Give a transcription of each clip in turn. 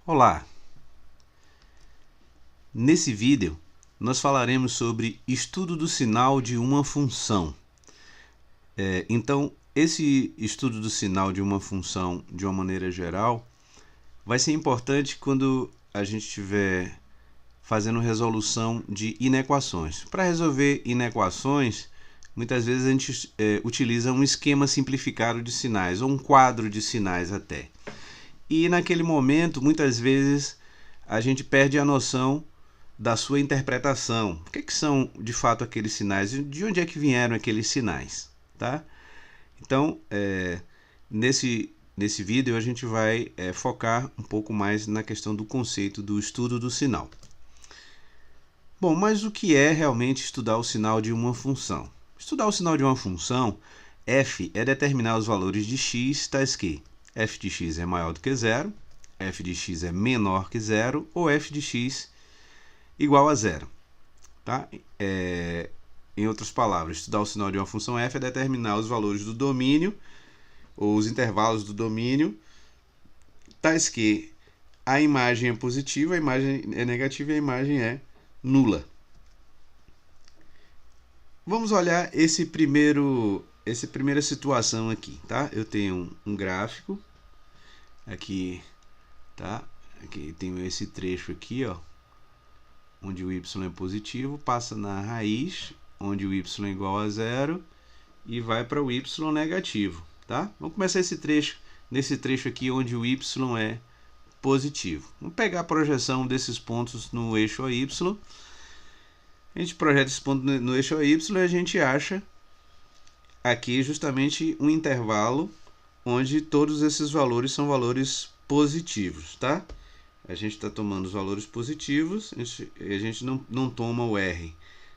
Olá! Nesse vídeo, nós falaremos sobre estudo do sinal de uma função. Então, esse estudo do sinal de uma função, de uma maneira geral, vai ser importante quando a gente estiver fazendo resolução de inequações. Para resolver inequações, muitas vezes a gente utiliza um esquema simplificado de sinais, ou um quadro de sinais até. E naquele momento, muitas vezes, a gente perde a noção da sua interpretação. O que são de fato aqueles sinais? De onde é que vieram aqueles sinais? Tá? Então, nesse vídeo a gente vai focar um pouco mais na questão do conceito do estudo do sinal. Bom, mas o que é realmente estudar o sinal de uma função? Estudar o sinal de uma função, f é determinar os valores de x, tais que f de x é maior do que zero, f de x é menor que zero ou f de x igual a zero. Tá? Em outras palavras, estudar o sinal de uma função f é determinar os valores do domínio ou os intervalos do domínio, tais que a imagem é positiva, a imagem é negativa e a imagem é nula. Vamos olhar essa primeira situação aqui, tá? Eu tenho um gráfico aqui, tá? Aqui tenho esse trecho aqui, ó, onde o y é positivo, passa na raiz, onde o y é igual a zero e vai para o y negativo, tá? Vamos começar nesse trecho aqui onde o y é positivo. Vamos pegar a projeção desses pontos no eixo AY. A gente projeta esse ponto no eixo AY e a gente acha aqui justamente um intervalo onde todos esses valores são valores positivos, tá? A gente está tomando os valores positivos, a gente não toma o R.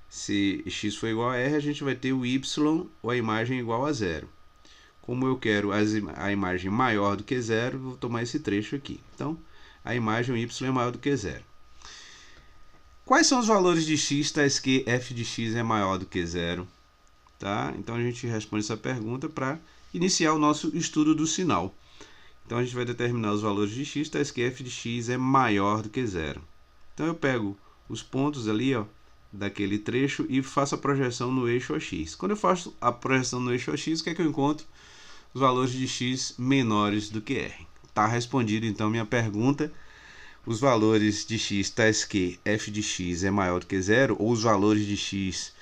Se x for igual a R, a gente vai ter o y ou a imagem igual a zero. Como eu quero a imagem maior do que zero, vou tomar esse trecho aqui. Então, a imagem y é maior do que zero. Quais são os valores de x tais que f de x é maior do que zero? Tá? Então, a gente responde essa pergunta para iniciar o nosso estudo do sinal. Então, a gente vai determinar os valores de x tais que f de x é maior do que zero. Então, eu pego os pontos ali, ó, daquele trecho e faço a projeção no eixo AX. Quando eu faço a projeção no eixo AX, o que é que eu encontro? Os valores de x menores do que r. Está respondido, então, minha pergunta. Os valores de x tais que f de x é maior do que zero, ou os valores de x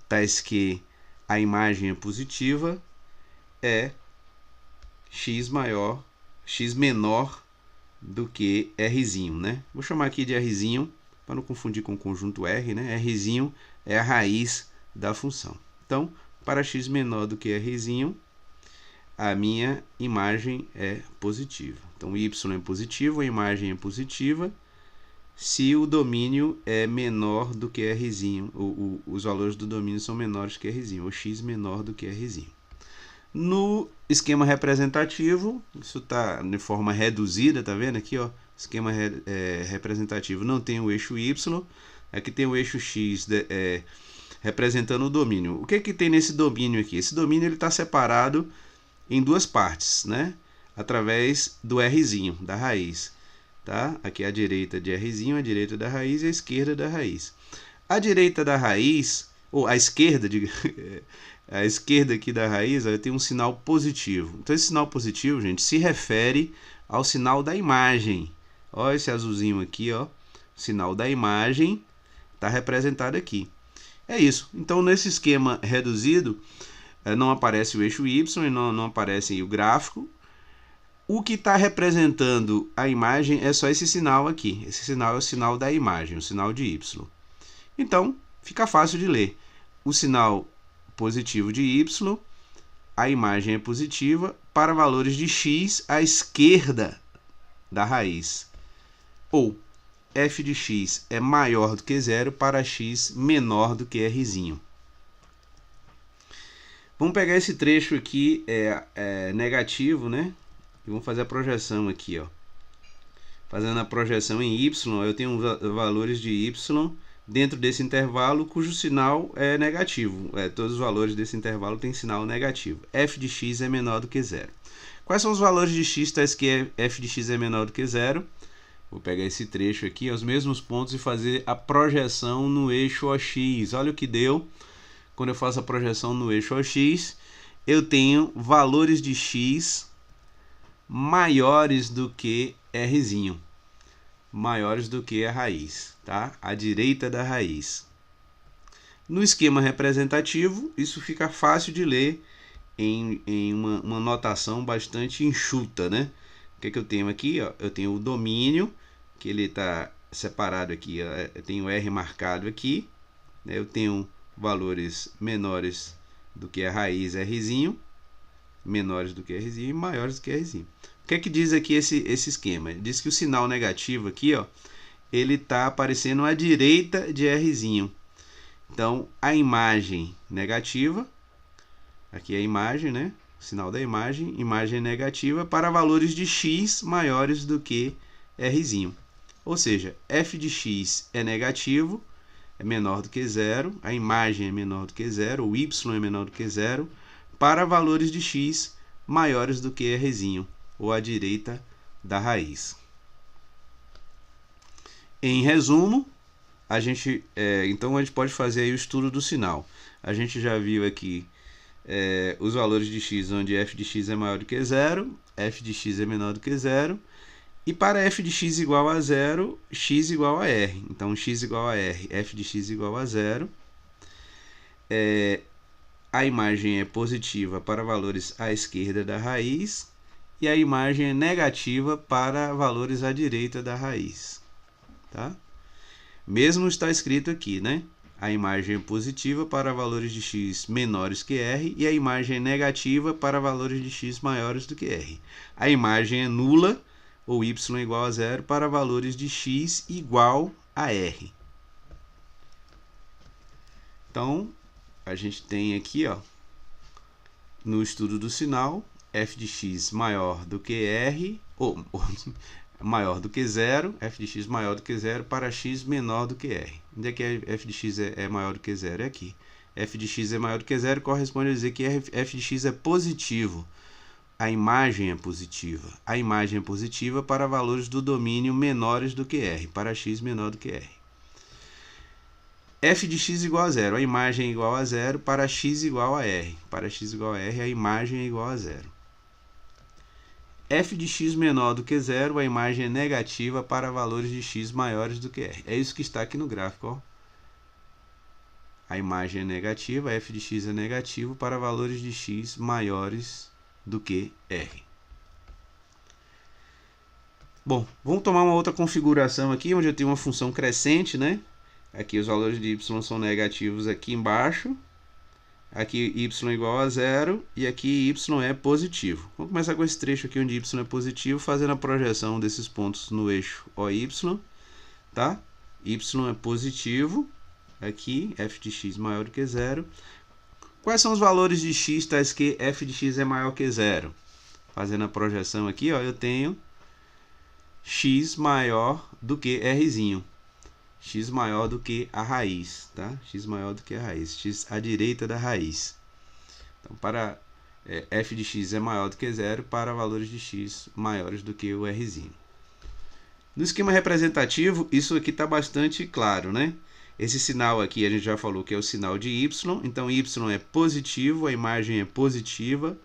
tais que a imagem é positiva, é x menor do que Rzinho, né? Vou chamar aqui de Rzinho, para não confundir com o conjunto R, né? Rzinho é a raiz da função. Então, para x menor do que Rzinho, a minha imagem é positiva. Então, y é positivo, a imagem é positiva, se o domínio é menor do que Rzinho, os valores do domínio são menores que Rzinho, ou x menor do que Rzinho. No esquema representativo, isso está de forma reduzida, tá vendo aqui, ó? Esquema representativo não tem o eixo y, aqui tem o eixo x representando o domínio. O que tem nesse domínio aqui? Esse domínio está separado em duas partes, né? Através do Rzinho, da raiz. Tá? Aqui é a direita de Rzinho, a direita da raiz e a esquerda da raiz. A direita da raiz, ou a esquerda, a esquerda aqui da raiz, ó, tem um sinal positivo. Então, esse sinal positivo, gente, se refere ao sinal da imagem. Ó, esse azulzinho aqui, ó, sinal da imagem, está representado aqui. É isso. Então, nesse esquema reduzido, não aparece o eixo y e não aparece o gráfico. O que está representando a imagem é só esse sinal aqui. Esse sinal é o sinal da imagem, o sinal de y. Então, fica fácil de ler. O sinal positivo de y, a imagem é positiva para valores de x à esquerda da raiz. Ou f de x é maior do que zero para x menor do que Rzinho. Vamos pegar esse trecho aqui, negativo, né? E vamos fazer a projeção aqui, ó. Fazendo a projeção em y, eu tenho valores de y dentro desse intervalo cujo sinal é negativo. Todos os valores desse intervalo têm sinal negativo. F de x é menor do que zero. Quais são os valores de x tais que f de x é menor do que zero? Vou pegar esse trecho aqui, os mesmos pontos, e fazer a projeção no eixo OX. Olha o que deu. Quando eu faço a projeção no eixo OX, eu tenho valores de x maiores do que Rzinho. Maiores do que a raiz, tá? À direita da raiz. No esquema representativo, isso fica fácil de ler em uma notação bastante enxuta, né? O que eu tenho aqui? Ó? Eu tenho o domínio, que ele está separado aqui, ó. Eu tenho R marcado aqui, né? Eu tenho valores menores do que a raiz Rzinho, menores do que Rzinho e maiores do que Rzinho. O que diz aqui esse esquema? Diz que o sinal negativo aqui, ó, ele está aparecendo à direita de Rzinho. Então, a imagem negativa, aqui é a imagem, né? O sinal da imagem negativa para valores de x maiores do que Rzinho. Ou seja, f de x é negativo, é menor do que zero, a imagem é menor do que zero, o y é menor do que zero, para valores de x maiores do que Rzinho, ou à direita da raiz. Em resumo, então a gente pode fazer aí o estudo do sinal. A gente já viu aqui os valores de x, onde f de x é maior do que zero, f de x é menor do que zero, e para f de x igual a zero, x igual a r. Então, x igual a r, f de x igual a zero. A imagem é positiva para valores à esquerda da raiz, e a imagem é negativa para valores à direita da raiz. Tá? Mesmo está escrito aqui, né? A imagem é positiva para valores de x menores que r e a imagem é negativa para valores de x maiores do que r. A imagem é nula, ou y igual a zero, para valores de x igual a r. Então, a gente tem aqui, ó, no estudo do sinal, f de x maior do que r, ou maior do que zero, f de x maior do que zero para x menor do que r. Onde é que f de x é maior do que zero? É aqui. F de x é maior do que zero corresponde a dizer que f de x é positivo. A imagem é positiva. A imagem é positiva para valores do domínio menores do que r, para x menor do que r. F de x igual a zero. A imagem é igual a zero para x igual a r. Para x igual a r, a imagem é igual a zero. F de x menor do que zero, a imagem é negativa para valores de x maiores do que r. É isso que está aqui no gráfico. Ó. A imagem é negativa, f de x é negativo para valores de x maiores do que r. Bom, vamos tomar uma outra configuração aqui, onde eu tenho uma função crescente, né? Aqui os valores de y são negativos aqui embaixo. Aqui y igual a zero e aqui y é positivo. Vamos começar com esse trecho aqui onde y é positivo, fazendo a projeção desses pontos no eixo OY, tá? Y é positivo, aqui f de x maior do que zero. Quais são os valores de x tais que f de x é maior que zero? Fazendo a projeção aqui, ó, eu tenho x maior do que rzinho. X maior do que a raiz, tá? X maior do que a raiz, x à direita da raiz. Então, para f de x é maior do que zero para valores de x maiores do que o rzinho. No esquema representativo, isso aqui está bastante claro, né? Esse sinal aqui a gente já falou que é o sinal de y, então y é positivo, a imagem é positiva,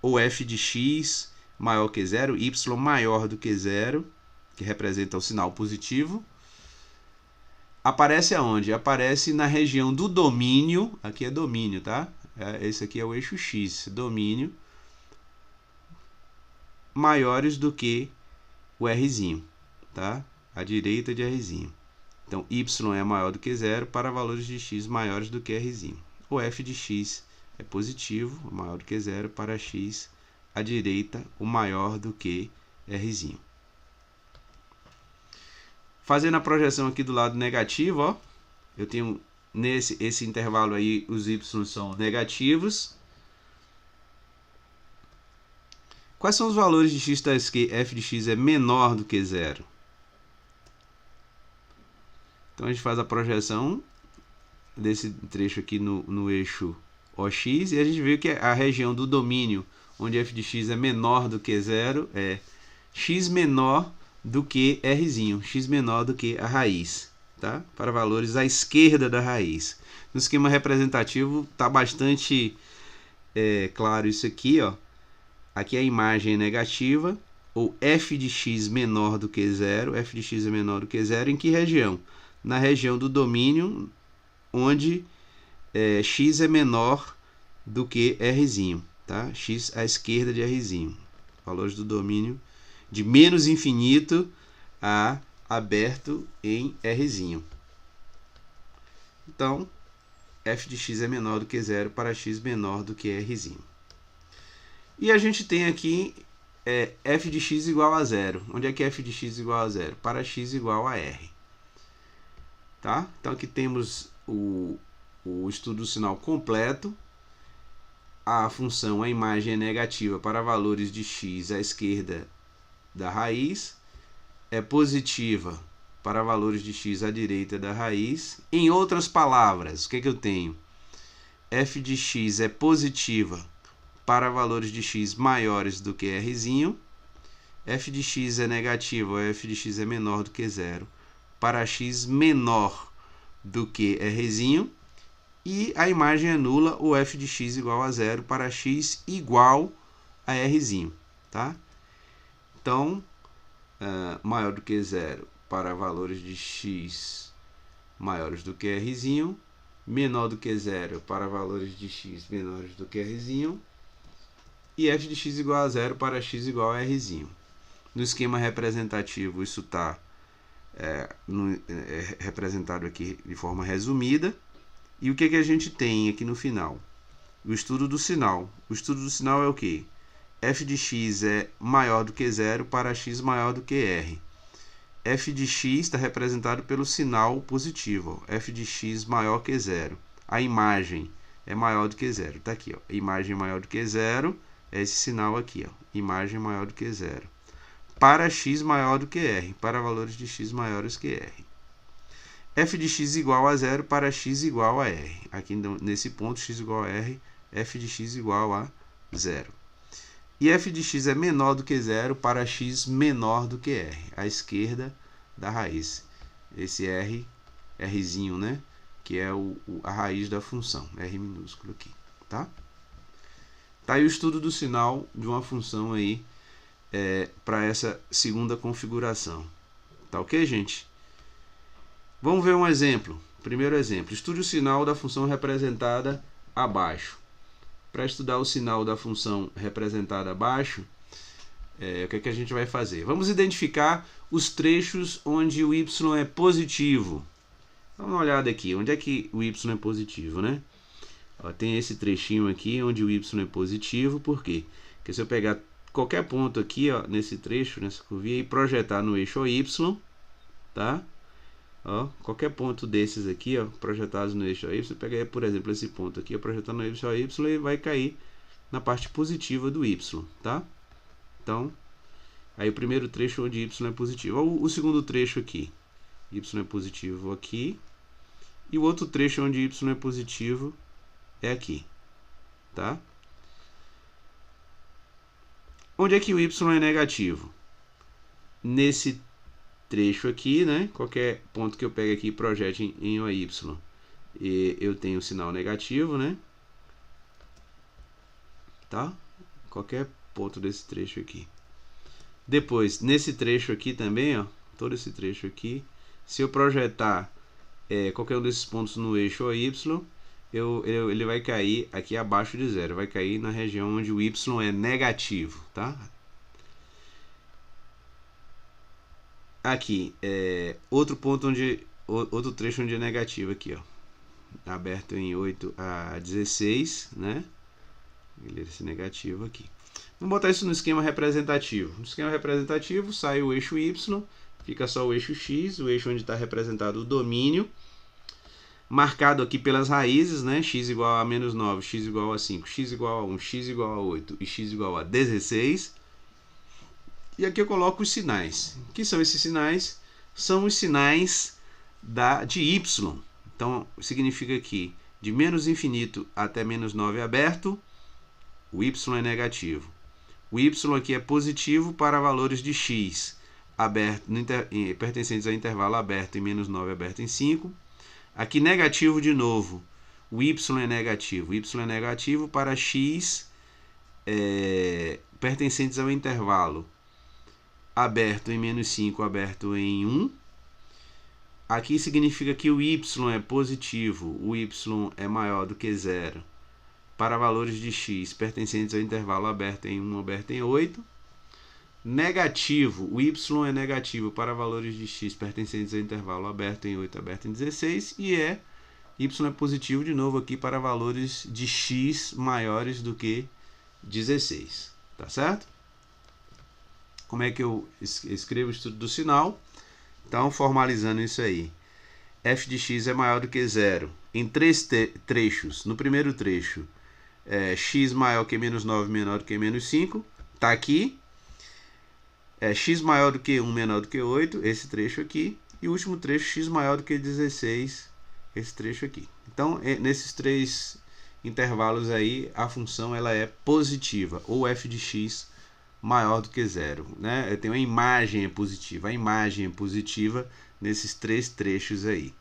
ou f de x maior que zero, y maior do que zero, que representa o sinal positivo. Aparece aonde? Aparece na região do domínio, aqui é domínio, tá? Esse aqui é o eixo x, domínio, maiores do que o rzinho, tá? À direita de rzinho. Então, y é maior do que zero para valores de x maiores do que rzinho. O f de x é positivo, maior do que zero para x à direita, o maior do que rzinho. Fazendo a projeção aqui do lado negativo, ó, eu tenho esse intervalo aí, os y são negativos. Quais são os valores de x tais que f de x é menor do que zero? Então a gente faz a projeção desse trecho aqui no eixo OX e a gente vê que a região do domínio, onde f de x é menor do que zero, é x menor do que Rzinho, x menor do que a raiz, tá? Para valores à esquerda da raiz. No esquema representativo está bastante claro isso aqui, ó. Aqui a imagem é negativa, ou f de x menor do que zero. F de x é menor do que zero em que região? Na região do domínio, onde x é menor do que Rzinho, tá? X à esquerda de Rzinho. Valores do domínio de menos infinito a aberto em Rzinho. Então, f de x é menor do que zero para x menor do que Rzinho. E a gente tem aqui f de x igual a zero. Onde é que f de x igual a zero? Para x igual a r. Tá? Então aqui temos o estudo do sinal completo. A função, a imagem é negativa para valores de x à esquerda da raiz. É positiva para valores de x à direita da raiz. Em outras palavras, o que eu tenho? F de x é positiva para valores de x maiores do que Rzinho. F de x é negativo, ou f de x é menor do que zero, para x menor do que Rzinho. E a imagem é nula, ou f de x igual a zero, para x igual a Rzinho. Tá? Então, maior do que zero para valores de x maiores do que Rzinho, menor do que zero para valores de x menores do que Rzinho, e f de x igual a zero para x igual a Rzinho. No esquema representativo, isso está representado aqui de forma resumida. E o que a gente tem aqui no final? O estudo do sinal. O estudo do sinal é o quê? F de x é maior do que zero para x maior do que r. F de x está representado pelo sinal positivo. Ó. F de x maior que zero. A imagem é maior do que zero. Está aqui. Ó. Imagem maior do que zero é esse sinal aqui. Ó. Imagem maior do que zero. Para x maior do que r. Para valores de x maiores que r. F de x igual a zero para x igual a r. Aqui nesse ponto, x igual a r, f de x igual a zero. E f de x é menor do que zero para x menor do que r, à esquerda da raiz. Esse rzinho, né? Que é a raiz da função, r minúsculo aqui, tá? Tá aí o estudo do sinal de uma função aí para essa segunda configuração. Tá ok, gente? Vamos ver um exemplo. Primeiro exemplo. Estude o sinal da função representada abaixo. Para estudar o sinal da função representada abaixo, o que a gente vai fazer? Vamos identificar os trechos onde o y é positivo. Dá uma olhada aqui. Onde é que o y é positivo, né? Ó, tem esse trechinho aqui onde o y é positivo. Por quê? Porque se eu pegar qualquer ponto aqui, ó, nesse trecho, nessa curvinha, e projetar no eixo y, tá? Ó, qualquer ponto desses aqui, ó, projetados no eixo y, você pega, por exemplo, esse ponto aqui, ó, projetar no eixo y, e vai cair na parte positiva do y, tá? Então, aí o primeiro trecho onde y é positivo. Ó, o segundo trecho aqui, y é positivo aqui, e o outro trecho onde y é positivo é aqui, tá? Onde é que o y é negativo? Nesse trecho aqui, né? Qualquer ponto que eu pegue aqui e projete em OY, e eu tenho o sinal negativo, né? Tá? Qualquer ponto desse trecho aqui. Depois, nesse trecho aqui também, ó, todo esse trecho aqui, se eu projetar qualquer um desses pontos no eixo Y, ele vai cair aqui abaixo de zero, vai cair na região onde o Y é negativo, tá? Aqui, outro ponto outro trecho onde é negativo aqui, ó, aberto em 8 a 16, né? Esse negativo aqui. Vamos botar isso no esquema representativo. No esquema representativo, sai o eixo Y, fica só o eixo X, o eixo onde está representado o domínio, marcado aqui pelas raízes, né? X igual a menos 9, x igual a 5, x igual a 1, x igual a 8 e x igual a 16. E aqui eu coloco os sinais. O que são esses sinais? São os sinais de y. Então, significa que de menos infinito até menos 9 aberto, o y é negativo. O y aqui é positivo para valores de x. aberto, pertencentes ao intervalo aberto em menos 9 aberto em 5. Aqui negativo de novo, o y é negativo. Y é negativo para x pertencentes ao intervalo aberto em menos 5, aberto em 1. Aqui significa que o y é positivo, o y é maior do que 0 para valores de x pertencentes ao intervalo aberto em 1, aberto em 8. Negativo, o y é negativo para valores de x pertencentes ao intervalo aberto em 8, aberto em 16. E y é positivo de novo aqui para valores de x maiores do que 16. Tá certo? Como é que eu escrevo o estudo do sinal? Então, formalizando isso aí. F de x é maior do que 0 em 3 trechos. No primeiro trecho, x maior que menos 9, menor do que menos 5. Está aqui. X maior do que 1, menor do que 8. Esse trecho aqui. E o último trecho, x maior do que 16. Esse trecho aqui. Então, nesses 3 intervalos aí, a função ela é positiva. Ou f de x maior do que 0. Né? Tem uma imagem positiva. A imagem é positiva nesses 3 trechos aí.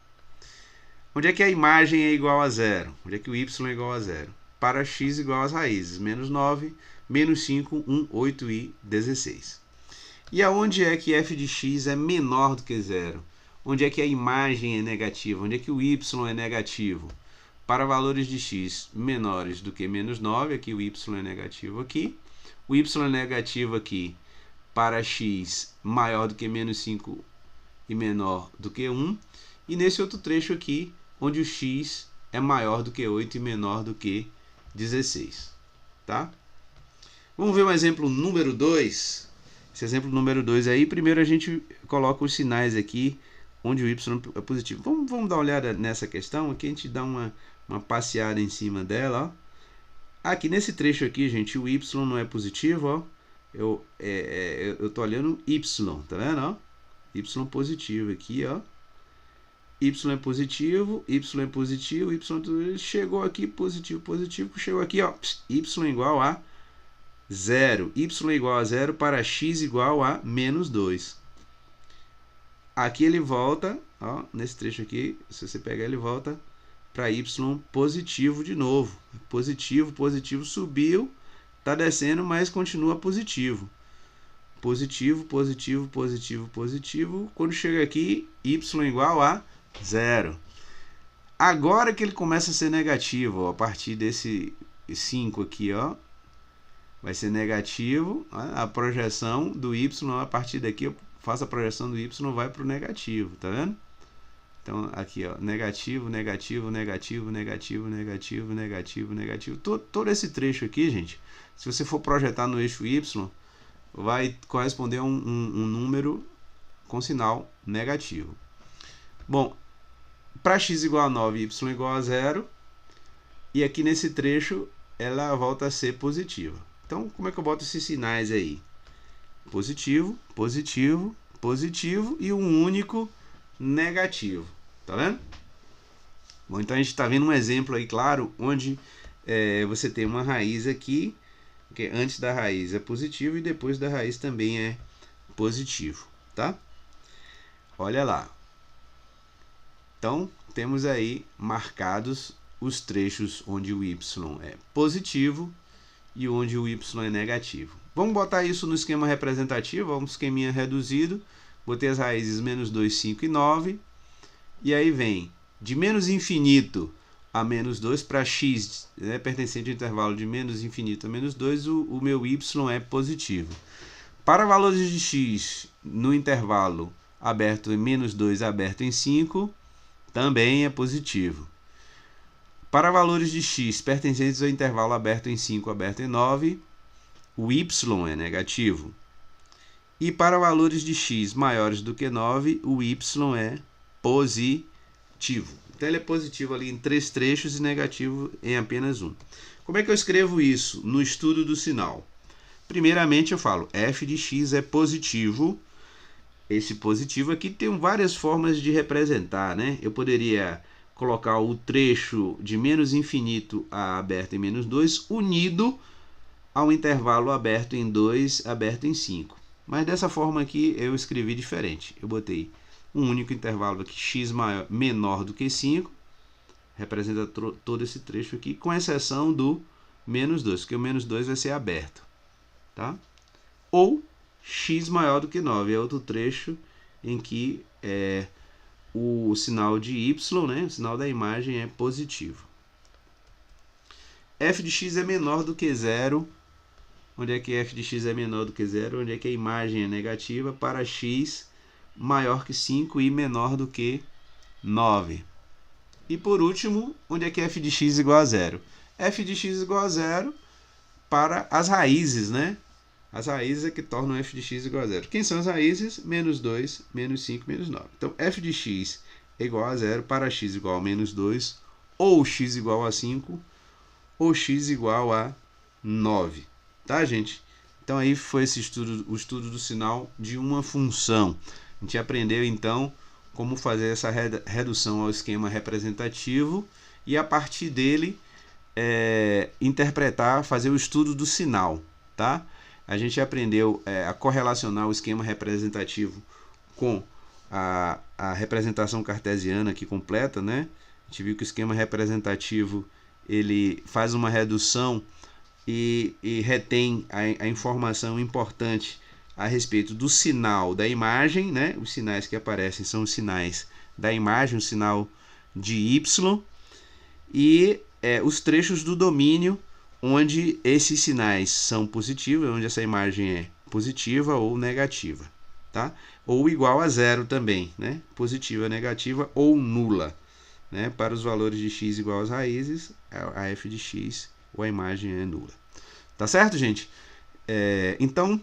Onde é que a imagem é igual a 0? Onde é que o y é igual a 0? Para x igual às raízes. Menos 9, menos 5, 1, 8 e 16. E aonde é que f de x é menor do que 0? Onde é que a imagem é negativa? Onde é que o y é negativo? Para valores de x menores do que menos 9, aqui o y é negativo aqui. O y é negativo aqui para x maior do que menos 5 e menor do que 1. E nesse outro trecho aqui, onde o x é maior do que 8 e menor do que 16. Tá? Vamos ver um exemplo número 2. Esse exemplo número 2 aí, primeiro a gente coloca os sinais aqui, onde o y é positivo. Vamos dar uma olhada nessa questão, aqui a gente dá uma passeada em cima dela, ó. Aqui nesse trecho aqui, gente, o y não é positivo, ó. Eu tô olhando y, tá vendo, ó? Y positivo aqui, ó. Y é positivo, y é positivo, y chegou aqui positivo, chegou aqui, ó, y igual a 0. Y igual a 0 para x igual a menos 2. Aqui ele volta, ó, nesse trecho aqui, se você pegar ele volta para y positivo de novo. Positivo, positivo, subiu, tá descendo, mas continua positivo. Positivo, positivo, positivo, positivo. Quando chega aqui, y igual a 0. Agora que ele começa a ser negativo, ó, a partir desse 5 aqui, ó, vai ser negativo. A projeção do y, a partir daqui, eu faço a projeção do y, vai para o negativo, tá vendo? Então, aqui, ó, negativo, negativo, negativo, negativo, negativo, negativo, negativo. Todo esse trecho aqui, gente, se você for projetar no eixo y, vai corresponder a um número com sinal negativo. Bom, para x igual a 9 e y igual a 0, e aqui nesse trecho ela volta a ser positiva. Então, como é que eu boto esses sinais aí? Positivo, positivo, positivo e um único negativo. Tá vendo? Bom, então a gente está vendo um exemplo aí, claro, onde você tem uma raiz aqui, que antes da raiz é positivo e depois da raiz também é positivo, tá? Olha lá. Então, temos aí marcados os trechos onde o y é positivo e onde o y é negativo. Vamos botar isso no esquema representativo, um esqueminha reduzido. Botei as raízes menos 2, 5 e 9. E aí vem de menos infinito a menos 2 para x, né, pertencente ao intervalo de menos infinito a menos 2, o meu y é positivo. Para valores de x no intervalo aberto em menos 2 aberto em 5, também é positivo. Para valores de x pertencentes ao intervalo aberto em 5 aberto em 9, o y é negativo. E para valores de x maiores do que 9, o y é positivo. Então ele é positivo ali em 3 trechos e negativo em apenas um. Como é que eu escrevo isso no estudo do sinal? Primeiramente eu falo, f de x é positivo. Esse positivo aqui tem várias formas de representar, né? Eu poderia colocar o trecho de menos infinito a aberto em menos 2 unido ao intervalo aberto em 2, aberto em 5. Mas dessa forma aqui eu escrevi diferente. Eu botei um único intervalo aqui, x menor do que 5, representa todo esse trecho aqui, com exceção do menos 2, porque o menos 2 vai ser aberto. Tá? Ou x maior do que 9, é outro trecho em que o sinal de y, né, o sinal da imagem é positivo. F de x é menor do que 0. Onde é que f de x é menor do que 0? Onde é que a imagem é negativa para x maior que 5 e menor do que 9. E por último, onde é que f de x é igual a 0? F de x é igual a 0 para as raízes, né? As raízes é que tornam f de x igual a 0. Quem são as raízes? Menos 2, menos 5, menos 9. Então, f de x é igual a 0 para x igual a menos 2, ou x igual a 5, ou x igual a 9. Tá, gente? Então, aí foi esse estudo, o estudo do sinal de uma função. A gente aprendeu, então, como fazer essa redução ao esquema representativo e, a partir dele, interpretar, fazer o estudo do sinal, tá? A gente aprendeu a correlacionar o esquema representativo com a representação cartesiana aqui completa, né? A gente viu que o esquema representativo ele faz uma redução e retém a informação importante a respeito do sinal da imagem, né? Os sinais que aparecem são os sinais da imagem, o sinal de y, e os trechos do domínio onde esses sinais são positivos, onde essa imagem é positiva ou negativa, tá? Ou igual a 0 também, né? Positiva, negativa ou nula, né? Para os valores de x igual às raízes, a f de x ou a imagem é nula. Tá certo, gente? Então,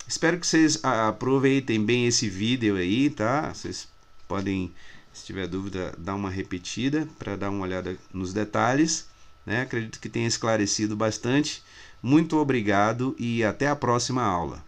espero que vocês aproveitem bem esse vídeo aí, tá? Vocês podem, se tiver dúvida, dar uma repetida para dar uma olhada nos detalhes, né? Acredito que tenha esclarecido bastante. Muito obrigado e até a próxima aula.